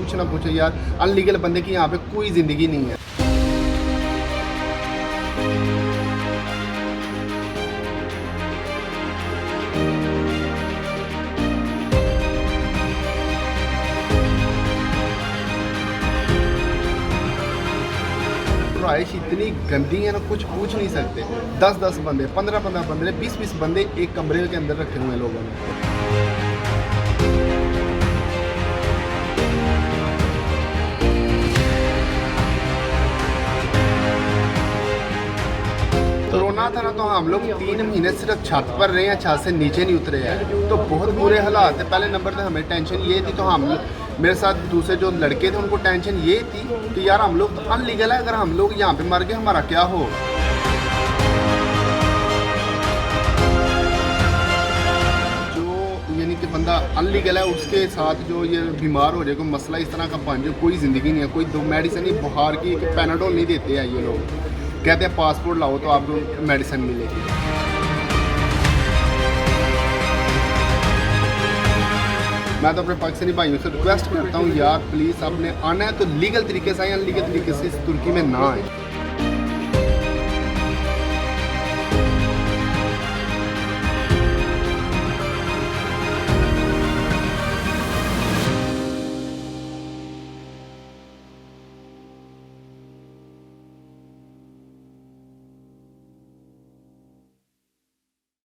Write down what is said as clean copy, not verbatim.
कुछ ना पूछो यार, अनलीगल बंदे की यहाँ पे कोई ज़िंदगी नहीं है। रहाइश इतनी गंदी है ना, कुछ पूछ नहीं सकते। 10-10 बंदे, 15-15 बंदे, 20-20 बंदे एक कमरे के अंदर रखे हुए हैं लोगों ने। कोरोना था ना, तो हम लोग 3 महीने सिर्फ छत पर रहे हैं, छत से नीचे नहीं उतरे हैं, तो बहुत बुरे हालात थे। पहले नंबर पे हमें टेंशन ये थी, तो हम मेरे साथ दूसरे जो लड़के थे उनको टेंशन ये थी कि यार हम लोग तो अनलीगल है, अगर हम लोग यहाँ पे मर गए हमारा क्या हो। जो यानी कि बंदा अनलीगल है उसके साथ जो ये बीमार हो जाए, कोई मसला इस तरह का बन जाए, कोई ज़िंदगी नहीं है। कोई दो मेडिसिन ही बुखार की पैनाडोल नहीं देते हैं ये लोग, कहते हैं पासपोर्ट लाओ तो आपको मेडिसिन मिलेगी। मैं तो अपने पाकिस्तानी भाइयों से रिक्वेस्ट करता हूँ यार प्लीज़, आपने आना है तो लीगल तरीके से आए, अनलीगल तरीके से इस तुर्की में ना आए।